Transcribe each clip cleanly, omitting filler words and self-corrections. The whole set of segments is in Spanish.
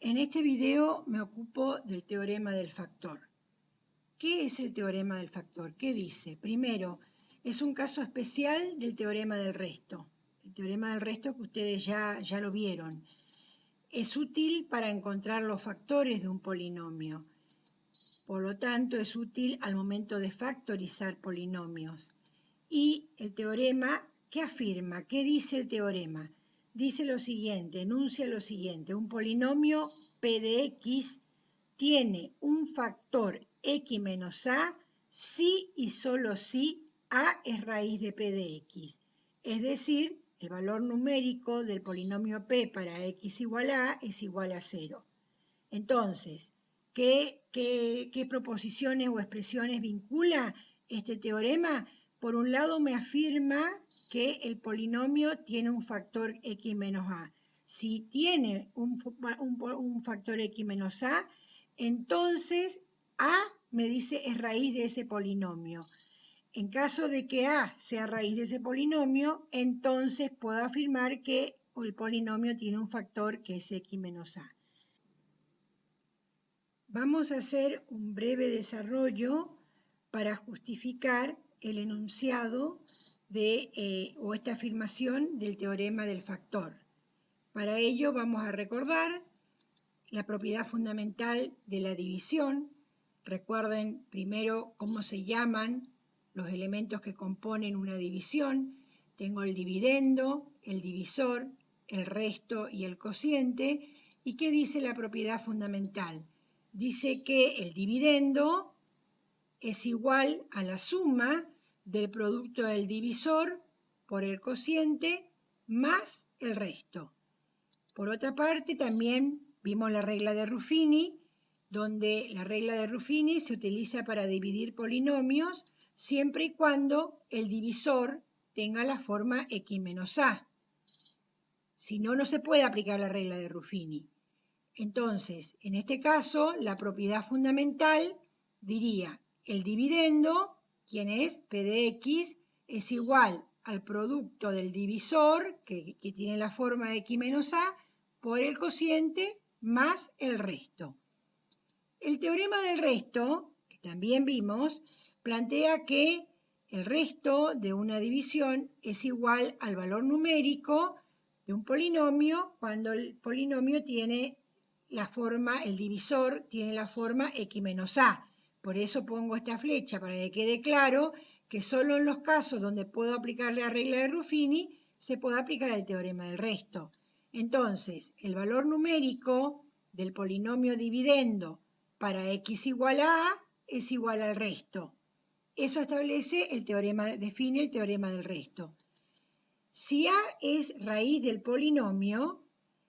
En este video me ocupo del teorema del factor. ¿Qué es el teorema del factor? ¿Qué dice? Primero, es un caso especial del teorema del resto. El teorema del resto que ustedes ya lo vieron. Es útil para encontrar los factores de un polinomio. Por lo tanto, es útil al momento de factorizar polinomios. Y el teorema, ¿qué afirma? ¿Qué dice el teorema? Dice lo siguiente, enuncia lo siguiente: un polinomio P de X tiene un factor X menos A si y solo si A es raíz de P de X. Es decir, el valor numérico del polinomio P para X igual a A es igual a 0. Entonces, ¿qué proposiciones o expresiones vincula este teorema? Por un lado me afirma que el polinomio tiene un factor X menos A. Si tiene un factor X menos A, entonces A me dice es raíz de ese polinomio. En caso de que A sea raíz de ese polinomio, entonces puedo afirmar que el polinomio tiene un factor que es X menos A. Vamos a hacer un breve desarrollo para justificar el enunciado o esta afirmación del teorema del factor. Para ello vamos a recordar la propiedad fundamental de la división. Recuerden primero cómo se llaman los elementos que componen una división. Tengo el dividendo, el divisor, el resto y el cociente. ¿Y qué dice la propiedad fundamental? Dice que el dividendo es igual a la suma del producto del divisor por el cociente más el resto. Por otra parte, también vimos la regla de Ruffini, donde la regla de Ruffini se utiliza para dividir polinomios siempre y cuando el divisor tenga la forma X menos A. Si no, no se puede aplicar la regla de Ruffini. Entonces, en este caso, la propiedad fundamental diría el dividendo, ¿quién es? P de X, es igual al producto del divisor, que tiene la forma X menos A, por el cociente más el resto. El teorema del resto, que también vimos, plantea que el resto de una división es igual al valor numérico de un polinomio cuando el polinomio tiene el divisor tiene la forma X menos A. Por eso pongo esta flecha para que quede claro que solo en los casos donde puedo aplicar la regla de Ruffini se puede aplicar el teorema del resto. Entonces, el valor numérico del polinomio dividendo para X igual a A es igual al resto. Eso define el teorema del resto. Si A es raíz del polinomio,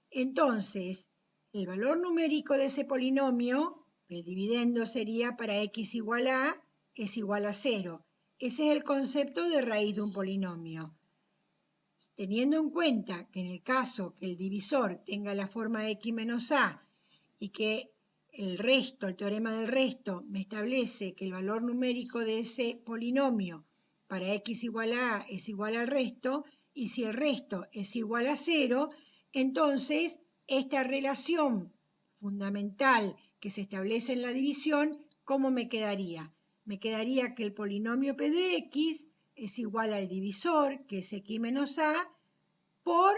entonces el valor numérico de ese polinomio, el dividendo sería para X igual a A, es igual a 0. Ese es el concepto de raíz de un polinomio. Teniendo en cuenta que en el caso que el divisor tenga la forma X menos A y que el teorema del resto, me establece que el valor numérico de ese polinomio para X igual a A es igual al resto, y si el resto es igual a 0, entonces esta relación fundamental que se establece en la división, ¿cómo me quedaría? Me quedaría que el polinomio P de X es igual al divisor, que es X menos A, por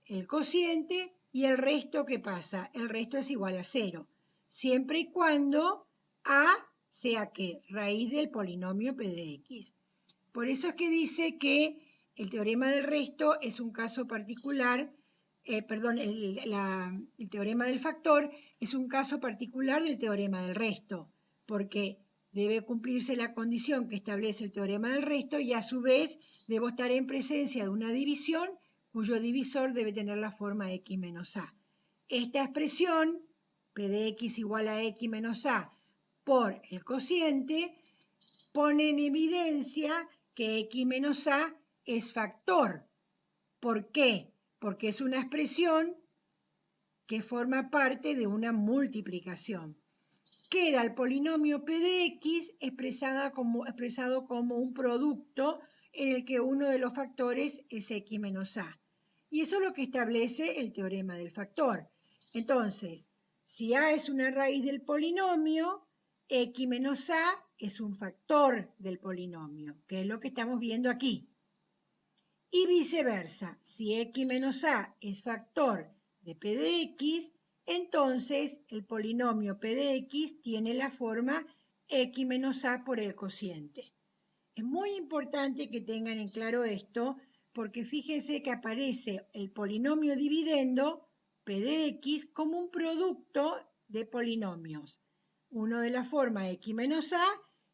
el cociente, y el resto, ¿qué pasa? El resto es igual a 0, siempre y cuando A sea ¿qué? Raíz del polinomio P de X. Por eso es que dice que el teorema del resto es un caso particular, el teorema del factor es un caso particular del teorema del resto, porque debe cumplirse la condición que establece el teorema del resto y a su vez debo estar en presencia de una división cuyo divisor debe tener la forma X menos A. Esta expresión, P de X igual a X menos A por el cociente, pone en evidencia que X menos A es factor. ¿Por qué? Porque es una expresión que forma parte de una multiplicación. Queda el polinomio P de X expresado como un producto en el que uno de los factores es X menos A. Y eso es lo que establece el teorema del factor. Entonces, Si a es una raíz del polinomio, x menos a es un factor del polinomio, que es lo que estamos viendo aquí. Y viceversa, si x menos a es factor de p de x, entonces el polinomio p de x tiene la forma x menos a por el cociente. Es muy importante que tengan en claro esto, porque fíjense que aparece el polinomio dividendo p de x como un producto de polinomios. Uno de la forma x menos a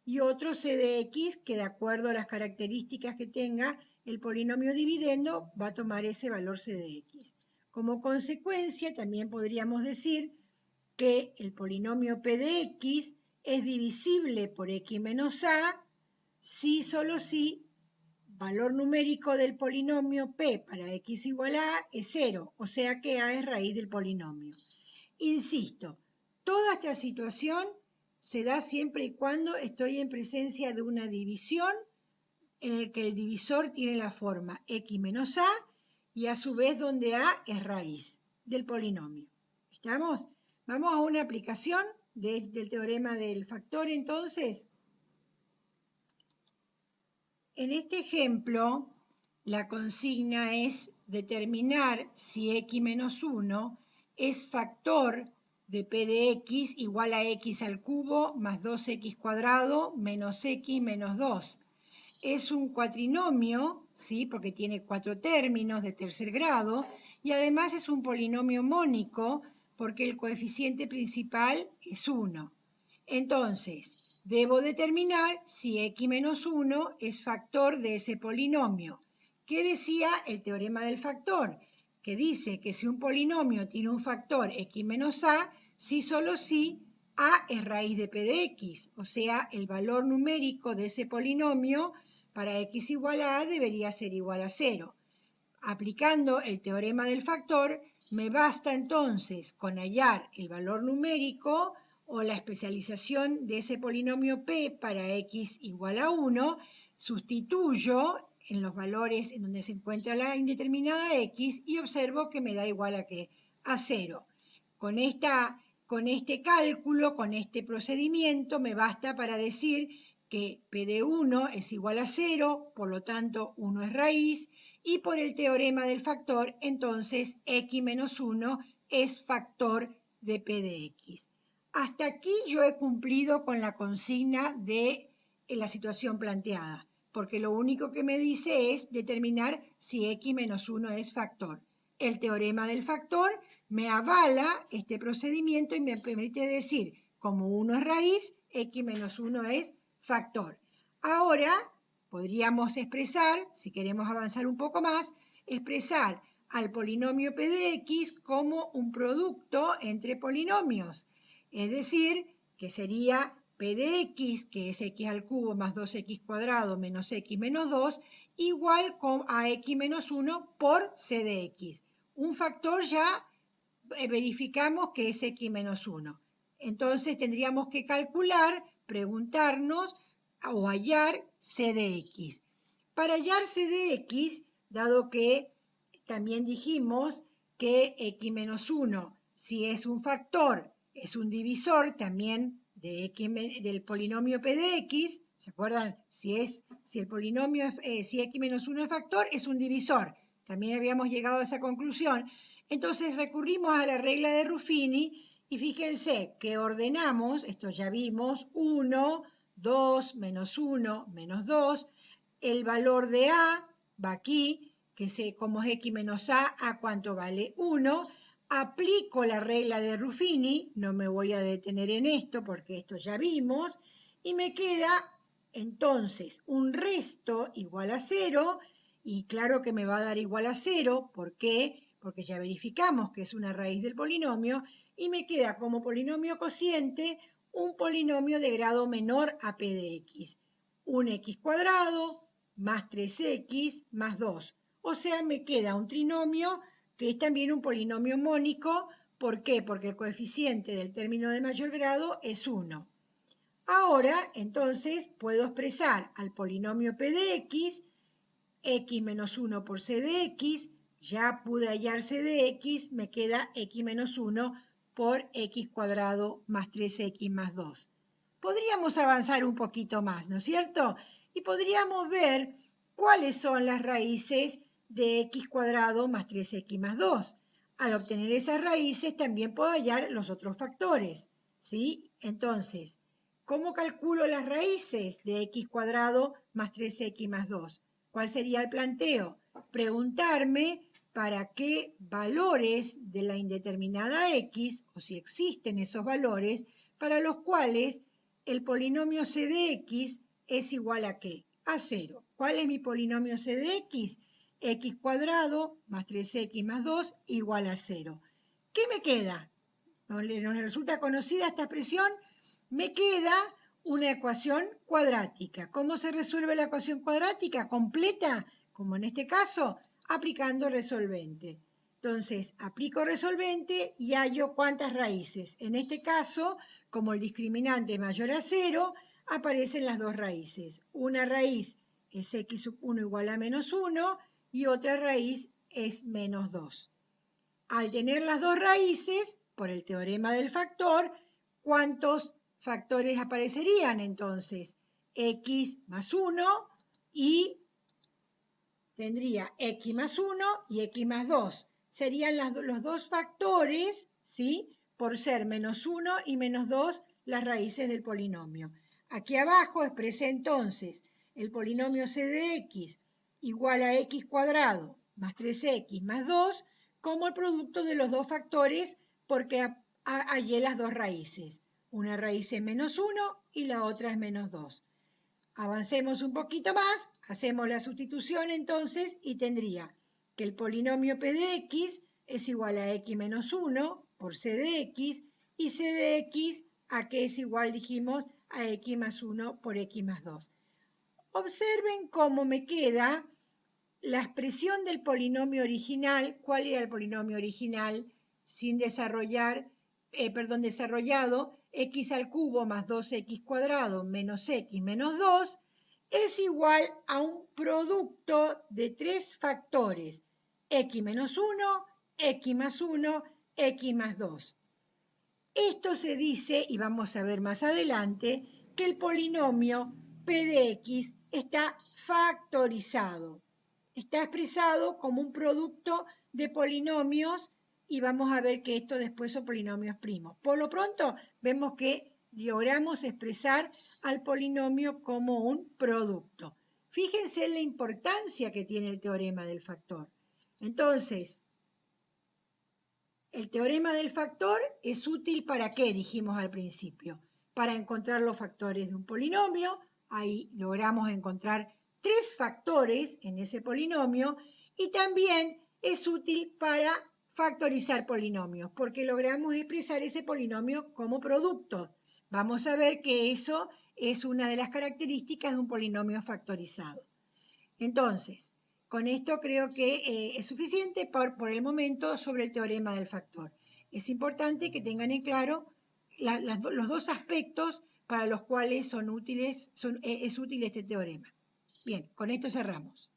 y otro c de x, que de acuerdo a las características que tenga el polinomio dividendo, va a tomar ese valor c de x. Como consecuencia, también podríamos decir que el polinomio p de x es divisible por x menos a si, solo si, valor numérico del polinomio p para x igual a es 0, o sea que a es raíz del polinomio. Insisto, toda esta situación se da siempre y cuando estoy en presencia de una división en la que el divisor tiene la forma x menos a y a su vez donde a es raíz del polinomio. ¿Estamos? Vamos a una aplicación del teorema del factor entonces. En este ejemplo, la consigna es determinar si x menos 1 es factor de p de x igual a x al cubo más 2x cuadrado menos x menos 2. Es un cuatrinomio, ¿sí? Porque tiene 4 términos de tercer grado y además es un polinomio mónico porque el coeficiente principal es 1. Entonces, debo determinar si x menos 1 es factor de ese polinomio. ¿Qué decía el teorema del factor? Que dice que si un polinomio tiene un factor x menos a, si solo si a es raíz de p de x, o sea, el valor numérico de ese polinomio para x igual a debería ser igual a 0. Aplicando el teorema del factor, me basta entonces con hallar el valor numérico o la especialización de ese polinomio p para x igual a 1, sustituyo en los valores en donde se encuentra la indeterminada x y observo que me da igual a qué, a 0. Con este cálculo, con este procedimiento, me basta para decir que p de 1 es igual a 0, por lo tanto 1 es raíz, y por el teorema del factor, entonces x menos 1 es factor de p de x. Hasta aquí yo he cumplido con la consigna de la situación planteada, porque lo único que me dice es determinar si x menos 1 es factor. El teorema del factor me avala este procedimiento y me permite decir, como 1 es raíz, x menos 1 es factor. Ahora podríamos expresar, si queremos avanzar un poco más, expresar al polinomio p de x como un producto entre polinomios. Es decir, que sería p de x, que es x al cubo más 2x cuadrado menos x menos 2, igual a x menos 1 por c de x. Un factor ya verificamos que es x menos 1. Entonces tendríamos que calcular, preguntarnos o hallar c de x. Para hallar c de x, dado que también dijimos que x menos 1, si es un factor, es un divisor también del polinomio p de x, ¿se acuerdan? Si el polinomio, si x menos 1 es factor, es un divisor. También habíamos llegado a esa conclusión. Entonces recurrimos a la regla de Ruffini y fíjense que ordenamos, esto ya vimos, 1, 2, menos 1, menos 2. El valor de a va aquí, que como es x menos a cuánto vale 1. Aplico la regla de Ruffini, no me voy a detener en esto porque esto ya vimos, y me queda entonces un resto igual a 0, y claro que me va a dar igual a 0, ¿por qué? Porque ya verificamos que es una raíz del polinomio, y me queda como polinomio cociente un polinomio de grado menor a p de x. Un x cuadrado más 3x más 2. O sea, me queda un trinomio que es también un polinomio mónico. ¿Por qué? Porque el coeficiente del término de mayor grado es 1. Ahora, entonces, puedo expresar al polinomio p de x menos 1 por c de x, ya pude hallar c de x, me queda x menos 1 por x cuadrado más 3x más 2. Podríamos avanzar un poquito más, ¿no es cierto? Y podríamos ver cuáles son las raíces de x cuadrado más 3x más 2. Al obtener esas raíces también puedo hallar los otros factores, ¿sí? Entonces, ¿cómo calculo las raíces de x cuadrado más 3x más 2? ¿Cuál sería el planteo? Preguntarme para qué valores de la indeterminada x, o si existen esos valores, para los cuales el polinomio c de x es igual a ¿qué? A 0. ¿Cuál es mi polinomio c de x? X cuadrado más 3x más 2 igual a 0. ¿Qué me queda? ¿No le resulta conocida esta expresión? Me queda una ecuación cuadrática. ¿Cómo se resuelve la ecuación cuadrática? Completa, como en este caso, aplicando resolvente. Entonces, aplico resolvente y hallo cuántas raíces. En este caso, como el discriminante es mayor a 0, aparecen las dos raíces. Una raíz es x sub 1 igual a menos 1 y otra raíz es menos 2. Al tener las dos raíces, por el teorema del factor, ¿cuántos factores aparecerían entonces? X más 1 y tendría x más 1 y x más 2. Serían los dos factores, ¿sí? Por ser menos 1 y menos 2 las raíces del polinomio. Aquí abajo expresé entonces el polinomio c de x igual a x cuadrado más 3x más 2 como el producto de los dos factores porque hallé las dos raíces. Una raíz es menos 1 y la otra es menos 2. Avancemos un poquito más, hacemos la sustitución entonces y tendría que el polinomio p de x es igual a x menos 1 por c de x y c de x a que es igual, dijimos, a x más 1 por x más 2. Observen cómo me queda la expresión del polinomio original. ¿Cuál era el polinomio original? Sin desarrollar, desarrollado, x al cubo más 2x cuadrado menos x menos 2 es igual a un producto de tres factores, x menos 1, x más 1, x más 2. Esto se dice, y vamos a ver más adelante, que el polinomio p de x está factorizado. Está expresado como un producto de polinomios y vamos a ver que esto después son polinomios primos. Por lo pronto, vemos que logramos expresar al polinomio como un producto. Fíjense en la importancia que tiene el teorema del factor. Entonces, el teorema del factor es útil ¿para qué? Dijimos al principio. Para encontrar los factores de un polinomio. Ahí logramos encontrar tres factores en ese polinomio y también es útil para factorizar polinomios porque logramos expresar ese polinomio como producto. Vamos a ver que eso es una de las características de un polinomio factorizado. Entonces, con esto creo que es suficiente por el momento sobre el teorema del factor. Es importante que tengan en claro los dos aspectos para los cuales es útil este teorema. Bien, con esto cerramos.